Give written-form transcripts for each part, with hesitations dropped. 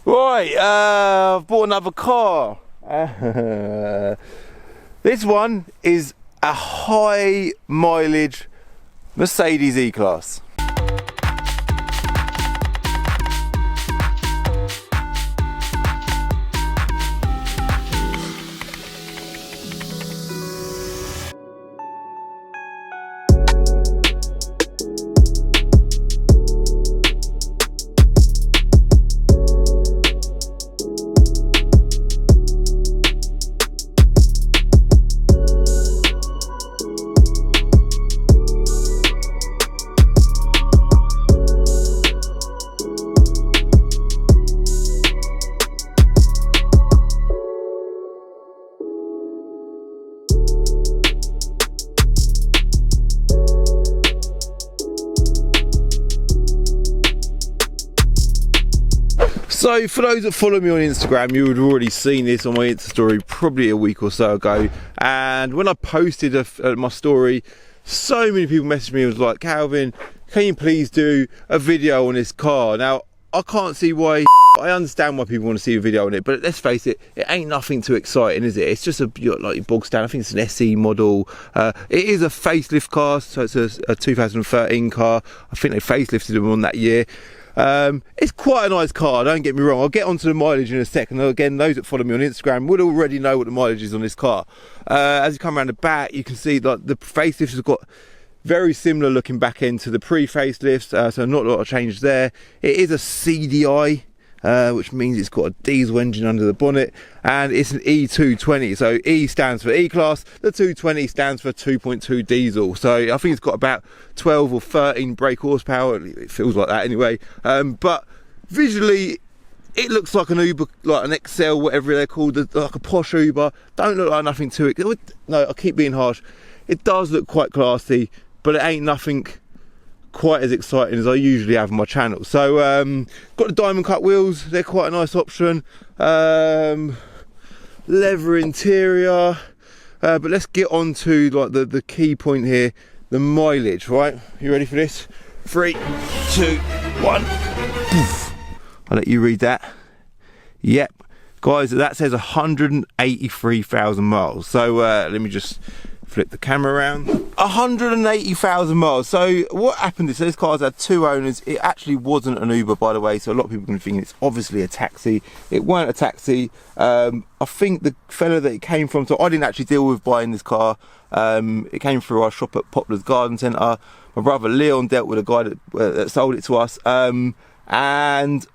Right, I've bought another car. This one is a high mileage Mercedes E-Class. So for those that follow me on Instagram, you would have already seen this on my Insta story probably a week or so ago. And when I posted my story, so many people messaged me and was like, Calvin, can you please do a video on this car? Now, I can't see why. I understand why people want to see a video on it, but let's face it, it ain't nothing too exciting, is it? It's just a like bog stand. I think it's an SE model. It is a facelift car, so it's a 2013 car. I think they facelifted them on that year. It's quite a nice car, don't get me wrong. I'll get onto the mileage in a second. Again, those that follow me on Instagram would already know what the mileage is on this car. As you come around the back, you can see that the facelifts have got very similar looking back end to the pre-facelifts, so not a lot of changes there. It is a CDI, which means it's got a diesel engine under the bonnet, and it's an E220. So E stands for E-Class, the 220 stands for 2.2 diesel. So I think it's got about 12 or 13 brake horsepower. It feels like that anyway. But visually, it looks like an Uber, like an XL, whatever they're called, like a posh Uber. Don't look like nothing to it. No, I keep being harsh. It does look quite classy, but it ain't nothing quite as exciting as I usually have on my channel. So got the diamond cut wheels, they're quite a nice option. Leather interior, but let's get on to like the key point here, the mileage. Right, you ready for this? 3, 2, 1. I'll let you read that. Yep, guys, that says 183,000 miles. So let me just flip the camera around. 180,000 miles. So what happened is this car's had 2 owners. It actually wasn't an Uber, by the way, so a lot of people can think it's obviously a taxi. It weren't a taxi. I think the fella that it came from, so I didn't actually deal with buying this car. It came through our shop at Poplar's Garden Centre. My brother Leon dealt with a guy that sold it to us, and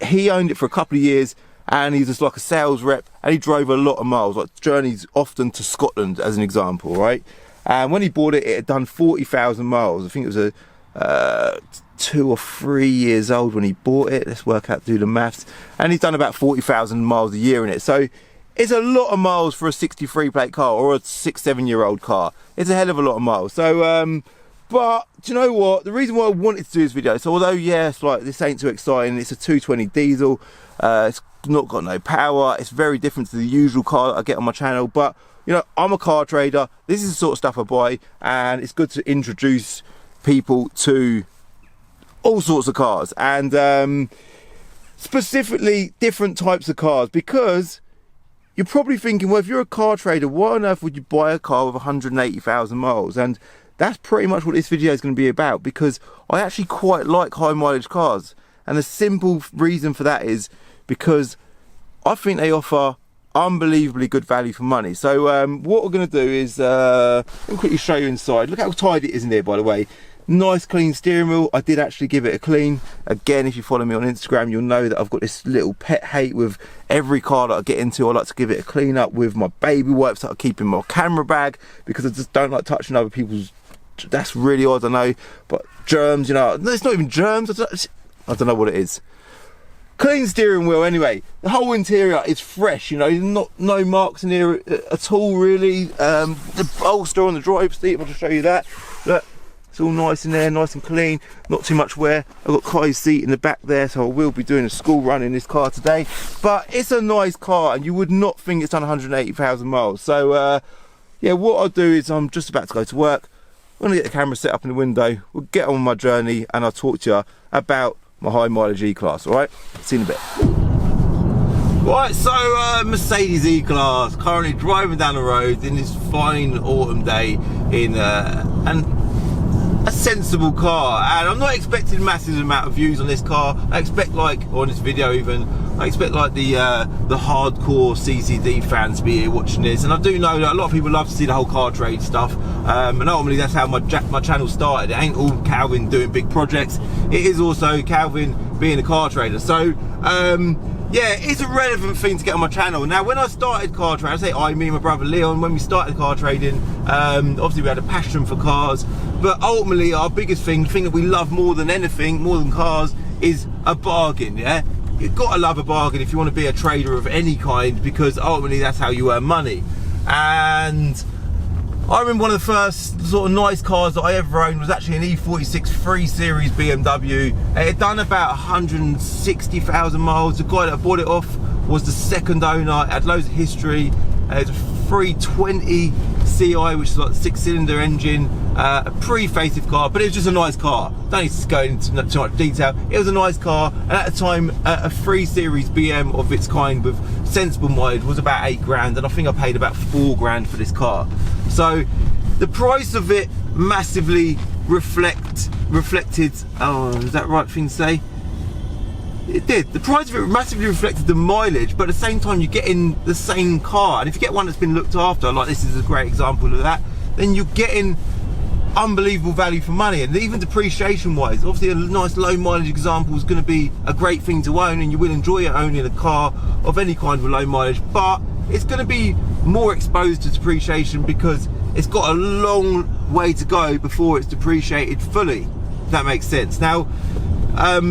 he owned it for a couple of years. And he's just like a sales rep, and he drove a lot of miles, like journeys often to Scotland as an example, right? And when he bought it, it had done 40,000 miles. I think it was a 2 or 3 years old when he bought it. Let's work out, do the maths. And he's done about 40,000 miles a year in it. So it's a lot of miles for a 63 plate car or a 6-7 year old car. It's a hell of a lot of miles. So, but do you know what? The reason why I wanted to do this video, so although yes, like this ain't too exciting, it's a 220 diesel. It's not got no power. It's very different to the usual car that I get on my channel, but you know, I'm a car trader. This is the sort of stuff I buy, and it's good to introduce people to all sorts of cars, and specifically different types of cars, because you're probably thinking, well, if you're a car trader, why on earth would you buy a car with 180,000 miles? And that's pretty much what this video is going to be about, because I actually quite like high mileage cars, and the simple reason for that is because I think they offer unbelievably good value for money. So what we're going to do is let me quickly show you inside. Look how tidy it is in there, by the way. Nice clean steering wheel. I did actually give it a clean. Again, if you follow me on Instagram, you'll know that I've got this little pet hate with every car that I get into. I like to give it a clean up with my baby wipes that I keep in my camera bag, because I just don't like touching other people's. That's really odd, I know, but germs, you know, it's not even germs. I don't know what it is. Clean steering wheel anyway. The whole interior is fresh, you know, no marks in here at all really. The bolster on the driver's seat, I'll just show you that. Look, it's all nice in there, nice and clean, not too much wear. I've got Kai's seat in the back there, so I will be doing a school run in this car today. But it's a nice car, and you would not think it's done 180,000 miles. So yeah, what I'll do is I'm just about to go to work. I'm gonna get the camera set up in the window. We'll get on my journey, and I'll talk to you about my high mileage E-Class, all right? See you in a bit. Right, so Mercedes E-Class, currently driving down the road in this fine autumn day in a sensible car, and I'm not expecting massive amount of views on this car. I expect, like, or on this video even, I expect like the hardcore CCD fans to be here watching this, and I do know that a lot of people love to see the whole car trade stuff, and ultimately that's how my channel started. It ain't all Calvin doing big projects, it is also Calvin being a car trader. So yeah, it's a relevant thing to get on my channel. Now, when I started car trading, I say me and my brother Leon, when we started car trading, obviously we had a passion for cars, but ultimately our biggest thing that we love more than anything, more than cars, is a bargain, yeah? You've got to love a bargain if you want to be a trader of any kind, because ultimately that's how you earn money. And I remember one of the first sort of nice cars that I ever owned was actually an E46 3 Series BMW. It had done about 160,000 miles. The guy that I bought it off was the second owner. It had loads of history. It's a 320 Cdi, which is like a 6-cylinder engine, a pre-facelift car, but it was just a nice car. Don't need to go into too much detail. It was a nice car, and at the time, a 3 Series BM of its kind with sensible mileage was about 8 grand, and I think I paid about 4 grand for this car. So the price of it massively reflected. Oh, is that the right thing to say? It did. The price of it massively reflected the mileage, but at the same time you're getting the same car. And if you get one that's been looked after, like this is a great example of that, then you're getting unbelievable value for money. And even depreciation wise, obviously a nice low mileage example is going to be a great thing to own, and you will enjoy it owning a car of any kind with low mileage, but it's going to be more exposed to depreciation because it's got a long way to go before it's depreciated fully, if that makes sense. Now,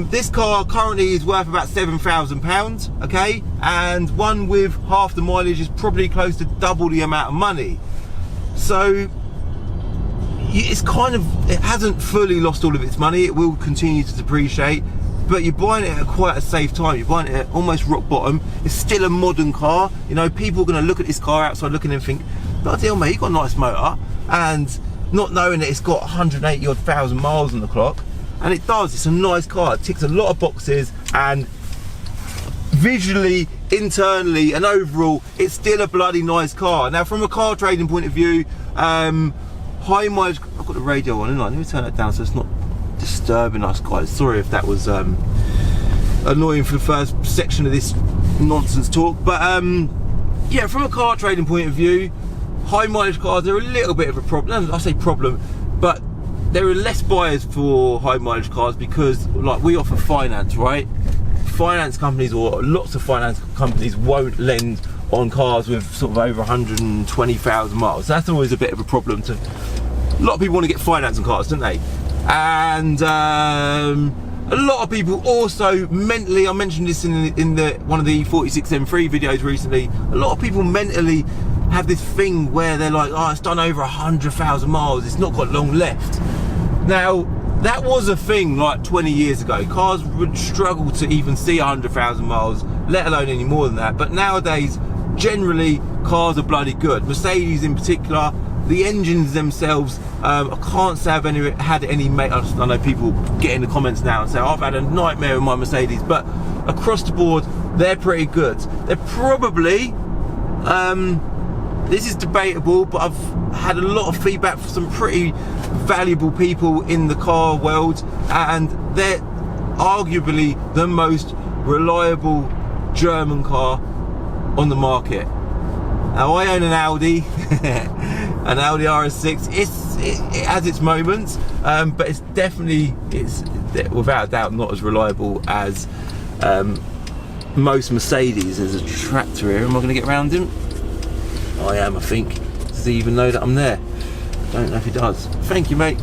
this car currently is worth about £7,000, okay, and one with half the mileage is probably close to double the amount of money. So it's kind of, it hasn't fully lost all of its money. It will continue to depreciate, but you're buying it at quite a safe time. You're buying it at almost rock bottom. It's still a modern car. You know, people are going to look at this car outside looking and think, bloody hell mate, you got a nice motor, and not knowing that it's got 180 odd thousand miles on the clock. And it does. It's a nice car. It ticks a lot of boxes, and visually, internally, and overall, it's still a bloody nice car. Now, from a car trading point of view, high mileage. I've got the radio on, haven't I? Let me turn that down so it's not disturbing us, guys. Sorry if that was annoying for the first section of this nonsense talk, but yeah, from a car trading point of view, high mileage cars are a little bit of a problem. I say problem, but there are less buyers for high mileage cars because, like, we offer finance, right? Finance companies, or lots of finance companies, won't lend on cars with sort of over 120,000 miles. So that's always a bit of a problem. A lot of people want to get finance on cars, don't they? And a lot of people also mentally, I mentioned this in one of the E46 M3 videos recently, a lot of people mentally have this thing where they're like, oh, it's done over 100,000 miles, it's not got long left. Now, that was a thing like 20 years ago. Cars would struggle to even see 100,000 miles, let alone any more than that. But nowadays, generally, cars are bloody good. Mercedes in particular, the engines themselves, I can't say I've had any, I know people get in the comments now and say, oh, I've had a nightmare with my Mercedes, but across the board, they're pretty good. They're probably, this is debatable, but I've had a lot of feedback from some pretty valuable people in the car world, and they're arguably the most reliable German car on the market. Now, I own an Audi, an Audi RS6. It has its moments, but it's definitely, it's without a doubt not as reliable as most Mercedes. There's a tractor here. Am I going to get around him? I am, I think. Does he even know that I'm there? I don't know if he does. Thank you, mate.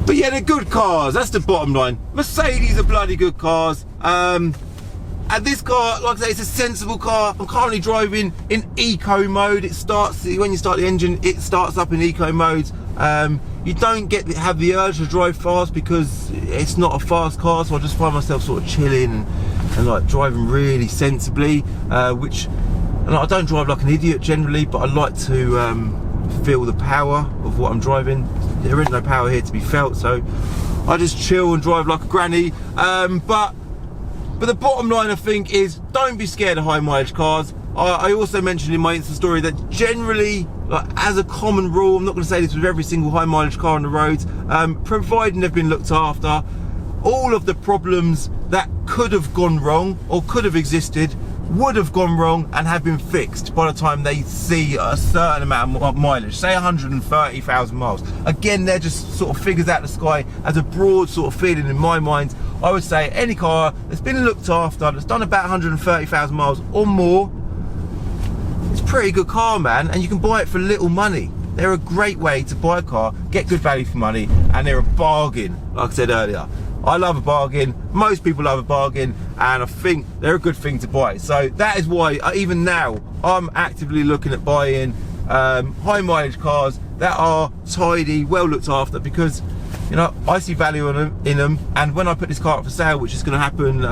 But yeah, they're good cars. That's the bottom line. Mercedes are bloody good cars. And this car, like I say, it's a sensible car. I'm currently driving in eco mode. It starts, when you start the engine, it starts up in eco mode. You don't have the urge to drive fast because it's not a fast car, so I just find myself sort of chilling and like driving really sensibly, and I don't drive like an idiot generally, but I like to feel the power of what I'm driving. There is no power here to be felt, so I just chill and drive like a granny. But the bottom line, I think, is don't be scared of high mileage cars. I also mentioned in my Insta story that generally, like, as a common rule, I'm not going to say this with every single high mileage car on the roads, providing they've been looked after, all of the problems that could have gone wrong or could have existed would have gone wrong and have been fixed by the time they see a certain amount of mileage, say 130,000 miles. Again, they're just sort of figures out the sky as a broad sort of feeling in my mind. I would say any car that's been looked after, that's done about 130,000 miles or more, it's a pretty good car, man, and you can buy it for little money. They're a great way to buy a car, get good value for money, and they're a bargain, like I said earlier. I love a bargain, most people love a bargain, and I think they're a good thing to buy. So that is why, even now, I'm actively looking at buying high mileage cars that are tidy, well looked after, because, you know, I see value in them, and when I put this car up for sale, which is going to happen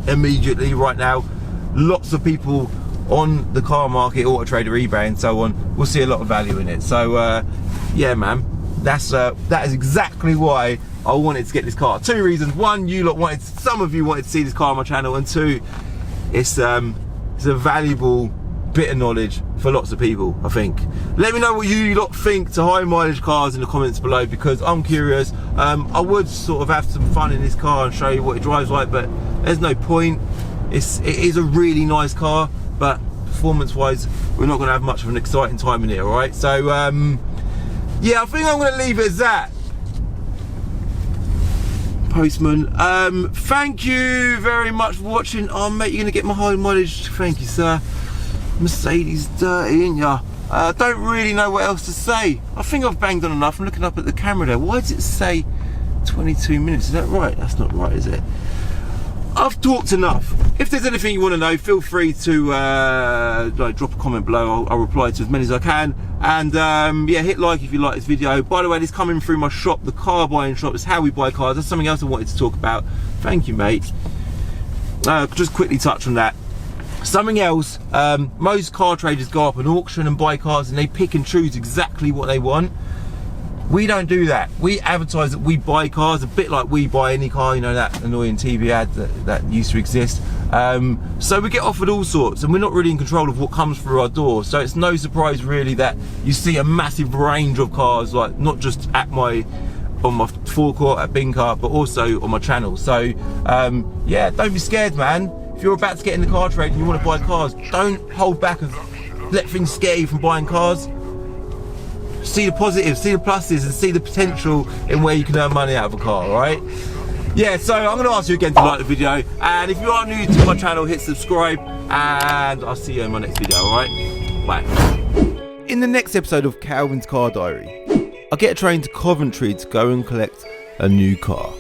immediately right now, lots of people on the car market, Auto Trader, eBay and so on, will see a lot of value in it. So yeah, man, that is exactly why I wanted to get this car. Two reasons: one, some of you wanted to see this car on my channel, and two, it's a valuable bit of knowledge for lots of people, I think. Let me know what you lot think to high mileage cars in the comments below, because I'm curious. I would sort of have some fun in this car and show you what it drives like, but there's no point. It is a really nice car, but performance wise, we're not going to have much of an exciting time in it, alright? So yeah, I think I'm going to leave it as that. Postman, thank you very much for watching. Oh mate, you're going to get my high mileage, thank you sir. Mercedes dirty, ain't ya? I don't really know what else to say. I think I've banged on enough. I'm looking up at the camera there. Why does it say 22 minutes? Is that right? That's not right, is it? I've talked enough. If there's anything you want to know, feel free to like, drop a comment below. I'll reply to as many as I can. And yeah, hit like if you like this video. By the way, this coming through my shop, the car buying shop. It's how we buy cars. That's something else I wanted to talk about. Thank you, mate. Just quickly touch on that. Something else, most car traders go up an auction and buy cars and they pick and choose exactly what they want. We don't do that. We advertise that we buy cars, a bit like we buy any car, you know, that annoying TV ad that used to exist. So we get offered all sorts, and we're not really in control of what comes through our door. So it's no surprise really that you see a massive range of cars, like not just on my forecourt at Bincar, but also on my channel. So yeah, don't be scared, man. If you're about to get in the car trade and you want to buy cars, don't hold back and let things scare you from buying cars. See the positives, see the pluses, and see the potential in where you can earn money out of a car, alright? Yeah, so I'm going to ask you again to like the video, and if you are new to my channel, hit subscribe, and I'll see you in my next video, alright? Bye. In the next episode of Calvin's Car Diary, I get a train to Coventry to go and collect a new car.